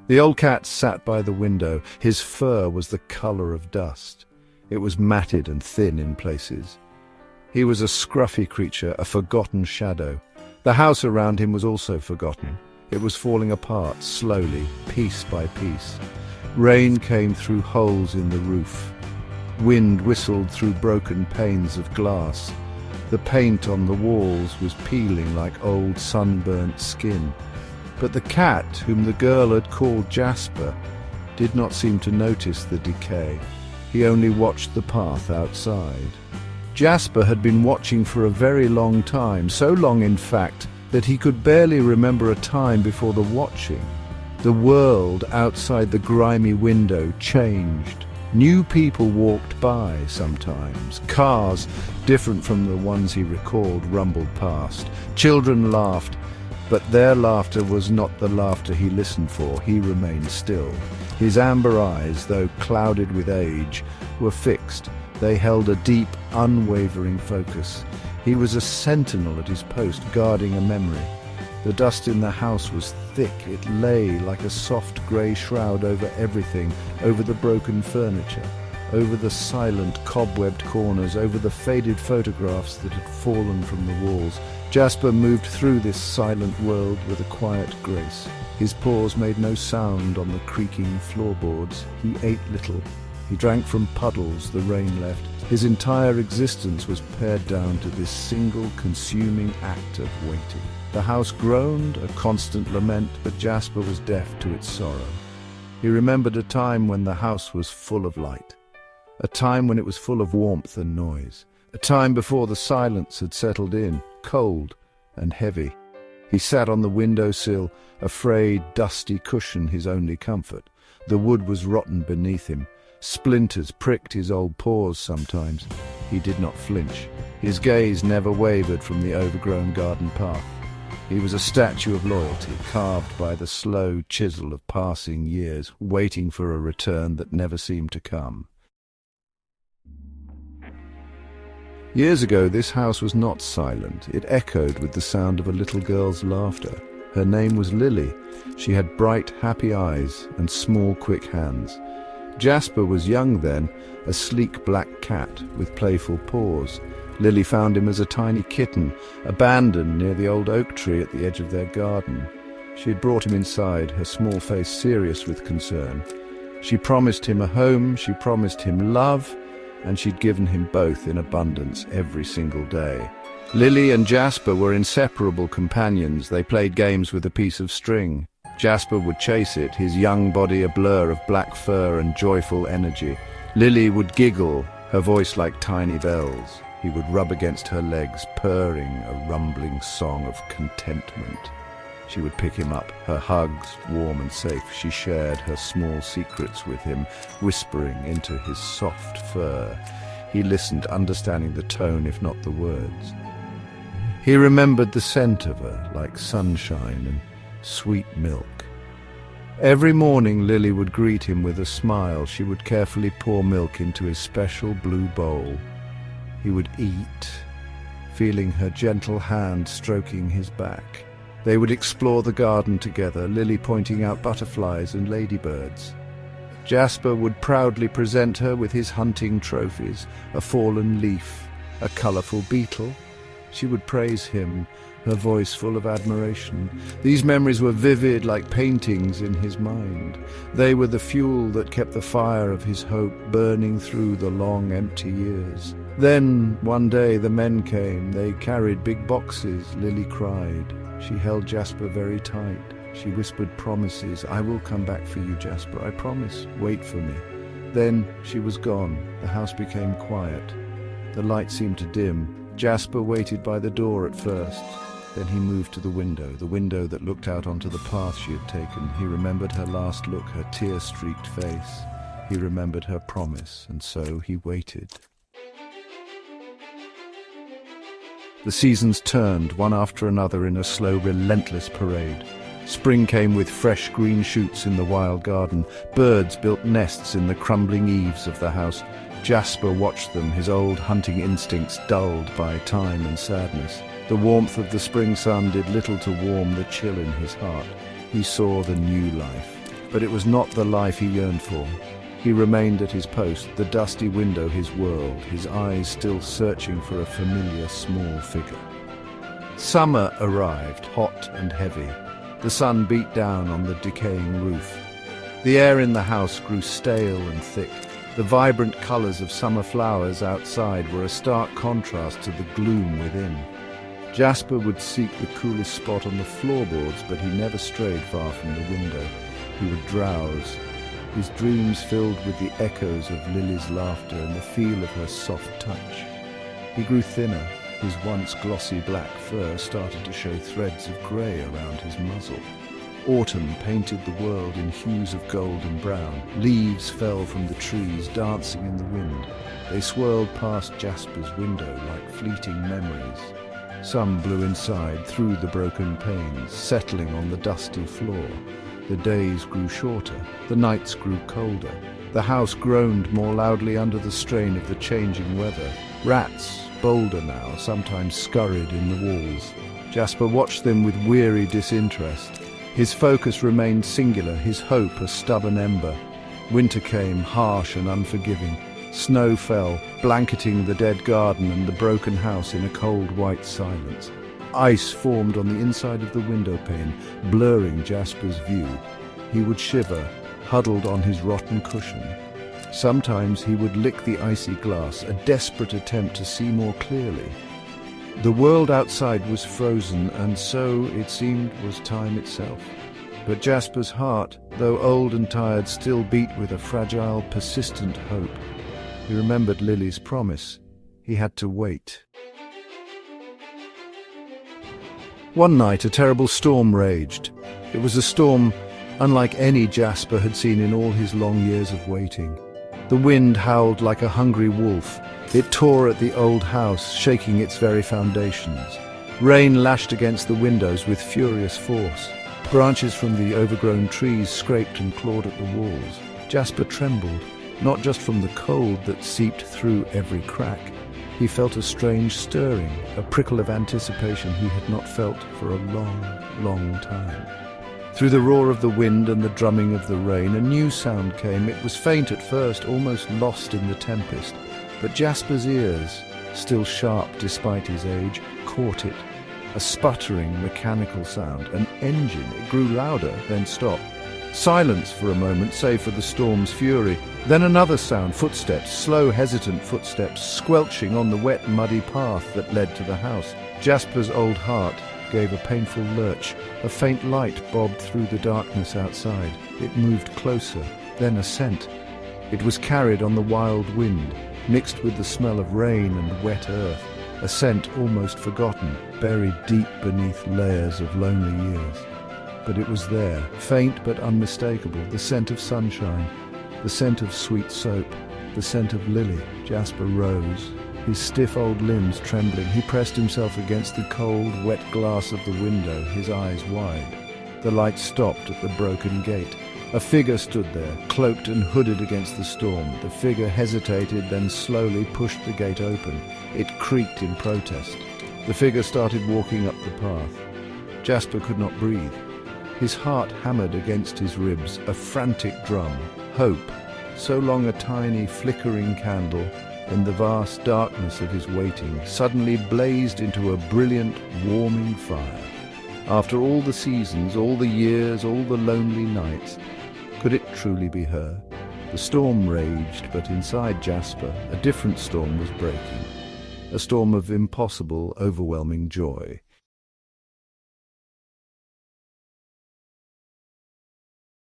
The old cat sat by the window. His fur was the color of dust. It was matted and thin in places. He was a scruffy creature, a forgotten shadow. The house around him was also forgotten. It was falling apart slowly, piece by piece. Rain came through holes in the roof. Wind whistled through broken panes of glass. The paint on the walls was peeling like old sunburnt skin. But the cat, whom the girl had called Jasper, did not seem to notice the decay. He only watched the path outside. Jasper had been watching for a very long time, so long in fact that he could barely remember a time before the watching. The world outside the grimy window changed. New people walked by sometimes. Cars, different from the ones he recalled, rumbled past. Children laughed, but their laughter was not the laughter he listened for. He remained still. His amber eyes, though clouded with age, were fixed. They held a deep, unwavering focus. He was a sentinel at his post, guarding a memory. The dust in the house was thick. It lay like a soft grey shroud over everything, over the broken furniture, over the silent, cobwebbed corners, over the faded photographs that had fallen from the walls. Jasper moved through this silent world with a quiet grace. His paws made no sound on the creaking floorboards. He ate little. He drank from puddles the rain left. His entire existence was pared down to this single consuming act of waiting. The house groaned, a constant lament, but Jasper was deaf to its sorrow. He remembered a time when the house was full of light, a time when it was full of warmth and noise, a time before the silence had settled in, cold and heavy. He sat on the windowsill, a frayed, dusty cushion his only comfort. The wood was rotten beneath him. Splinters pricked his old paws sometimes. He did not flinch. His gaze never wavered from the overgrown garden path. He was a statue of loyalty, carved by the slow chisel of passing years, waiting for a return that never seemed to come. Years ago, this house was not silent. It echoed with the sound of a little girl's laughter. Her name was Lily. She had bright, happy eyes and small, quick hands. Jasper was young then, a sleek black cat with playful paws. Lily found him as a tiny kitten, abandoned near the old oak tree at the edge of their garden. She had brought him inside, her small face serious with concern. She promised him a home, she promised him love, and she'd given him both in abundance every single day. Lily and Jasper were inseparable companions. They played games with a piece of string. Jasper would chase it, his young body a blur of black fur and joyful energy. Lily would giggle, her voice like tiny bells. He would rub against her legs, purring a rumbling song of contentment. She would pick him up, her hugs warm and safe. She shared her small secrets with him, whispering into his soft fur. He listened, understanding the tone if not the words. He remembered the scent of her, like sunshine and sweet milk. Every morning Lily would greet him with a smile. She would carefully pour milk into his special blue bowl. He would eat, feeling her gentle hand stroking his back. They would explore the garden together, Lily pointing out butterflies and ladybirds. Jasper would proudly present her with his hunting trophies, a fallen leaf, a colourful beetle. She would praise him, her voice full of admiration. These memories were vivid like paintings in his mind. They were the fuel that kept the fire of his hope burning through the long, empty years. Then, one day, the men came. They carried big boxes. Lily cried. She held Jasper very tight. She whispered promises. "I will come back for you, Jasper, I promise. Wait for me." Then she was gone. The house became quiet. The light seemed to dim. Jasper waited by the door at first. Then he moved to the window that looked out onto the path she had taken. He remembered her last look, her tear-streaked face. He remembered her promise, and so he waited. The seasons turned, one after another, in a slow, relentless parade. Spring came with fresh green shoots in the wild garden. Birds built nests in the crumbling eaves of the house. Jasper watched them, his old hunting instincts dulled by time and sadness. The warmth of the spring sun did little to warm the chill in his heart. He saw the new life. but it was not the life he yearned for. He remained at his post, the dusty window his world, his eyes still searching for a familiar small figure. Summer arrived, hot and heavy. The sun beat down on the decaying roof. The air in the house grew stale and thick. The vibrant colors of summer flowers outside were a stark contrast to the gloom within. Jasper would seek the coolest spot on the floorboards, but he never strayed far from the window. He would drowse, his dreams filled with the echoes of Lily's laughter and the feel of her soft touch. He grew thinner. His once glossy black fur started to show threads of grey around his muzzle. Autumn painted the world in hues of gold and brown. Leaves fell from the trees, dancing in the wind. They swirled past Jasper's window like fleeting memories. Some blew inside, through the broken panes, settling on the dusty floor. The days grew shorter, the nights grew colder. The house groaned more loudly under the strain of the changing weather. Rats, bolder now, sometimes scurried in the walls. Jasper watched them with weary disinterest. His focus remained singular, his hope a stubborn ember. Winter came, harsh and unforgiving. Snow fell, blanketing the dead garden and the broken house in a cold white silence. Ice formed on the inside of the window pane, blurring Jasper's view. He would shiver, huddled on his rotten cushion. Sometimes he would lick the icy glass, a desperate attempt to see more clearly. The world outside was frozen, and so, it seemed, was time itself. But Jasper's heart, though old and tired, still beat with a fragile, persistent hope. He remembered Lily's promise. He had to wait. One night, a terrible storm raged. It was a storm unlike any Jasper had seen in all his long years of waiting. The wind howled like a hungry wolf. It tore at the old house, shaking its very foundations. Rain lashed against the windows with furious force. Branches from the overgrown trees scraped and clawed at the walls. Jasper trembled, not just from the cold that seeped through every crack. He felt a strange stirring, a prickle of anticipation he had not felt for a long, long time. Through the roar of the wind and the drumming of the rain, a new sound came. It was faint at first, almost lost in the tempest. But Jasper's ears, still sharp despite his age, caught it. A sputtering, mechanical sound, an engine. It grew louder, then stopped. Silence for a moment, save for the storm's fury. Then another sound, footsteps, slow, hesitant footsteps, squelching on the wet, muddy path that led to the house. Jasper's old heart gave a painful lurch. A faint light bobbed through the darkness outside. It moved closer, then a scent. It was carried on the wild wind, mixed with the smell of rain and wet earth. A scent almost forgotten, buried deep beneath layers of lonely years. But it was there, faint but unmistakable, the scent of sunshine, the scent of sweet soap, the scent of Lily. Jasper rose, his stiff old limbs trembling. He pressed himself against the cold, wet glass of the window, his eyes wide. The light stopped at the broken gate. A figure stood there, cloaked and hooded against the storm. The figure hesitated, then slowly pushed the gate open. It creaked in protest. The figure started walking up the path. Jasper could not breathe. His heart hammered against his ribs, a frantic drum. Hope, so long a tiny, flickering candle, in the vast darkness of his waiting, suddenly blazed into a brilliant, warming fire. After all the seasons, all the years, all the lonely nights, could it truly be her? The storm raged, but inside Jasper, a different storm was breaking. A storm of impossible, overwhelming joy.